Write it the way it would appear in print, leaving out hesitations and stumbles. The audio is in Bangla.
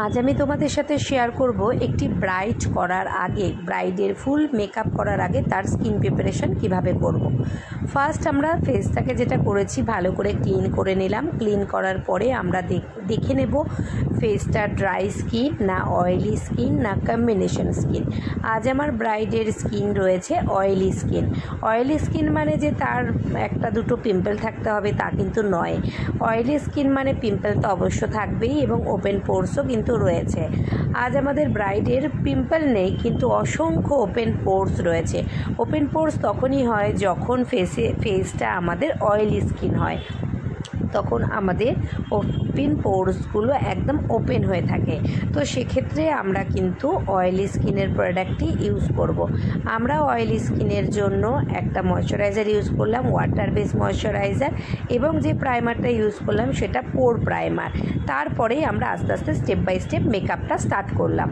আজ আমি তোমাদের সাথে শেয়ার করব একটি ব্রাইড করার আগে, ব্রাইডের ফুল মেকআপ করার আগে তার স্কিন প্রিপারেশন কিভাবে করব। ফার্স্ট আমরা ফেসটাকে যেটা করেছি ভালো করে ক্লিন করে নিলাম। ক্লিন করার পরে আমরা দেখে নেব ফেসটা ড্রাই স্কিন না অয়েলি স্কিন না কম্বিনেশন স্কিন। আজ আমার ব্রাইডের স্কিন রয়েছে অয়েলি স্কিন। অয়েলি স্কিন মানে যে তার একটা দুটো পিম্পল থাকতে হবে তা কিন্তু নয়। অয়েলি স্কিন মানে পিম্পল তো অবশ্য থাকবেই এবং ওপেন পোরসও কিন্তু রয়েছে। আজ আমাদের ব্রাইডের পিম্পল নেই কিন্তু অসংখ্য ওপেন পোরস রয়েছে। ওপেন পোরস তখনই হয় যখন ফেসটা আমাদের অয়েলি স্কিন হয়, তখন আমাদের ওপেন পোরসগুলো একদম ওপেন হয়ে থাকে। তো সেক্ষেত্রে আমরা কিন্তু অয়েলি স্কিনের প্রোডাক্টই ইউজ করব। আমরা অয়েলি স্কিনের জন্য একটা ময়শ্চারাইজার ইউজ করলাম, ওয়াটার বেস ময়শ্চারাইজার, এবং যে প্রাইমারটা ইউজ করলাম সেটা পোর প্রাইমার। তারপরেই আমরা আস্তে আস্তে স্টেপ বাই স্টেপ মেকআপটা স্টার্ট করলাম।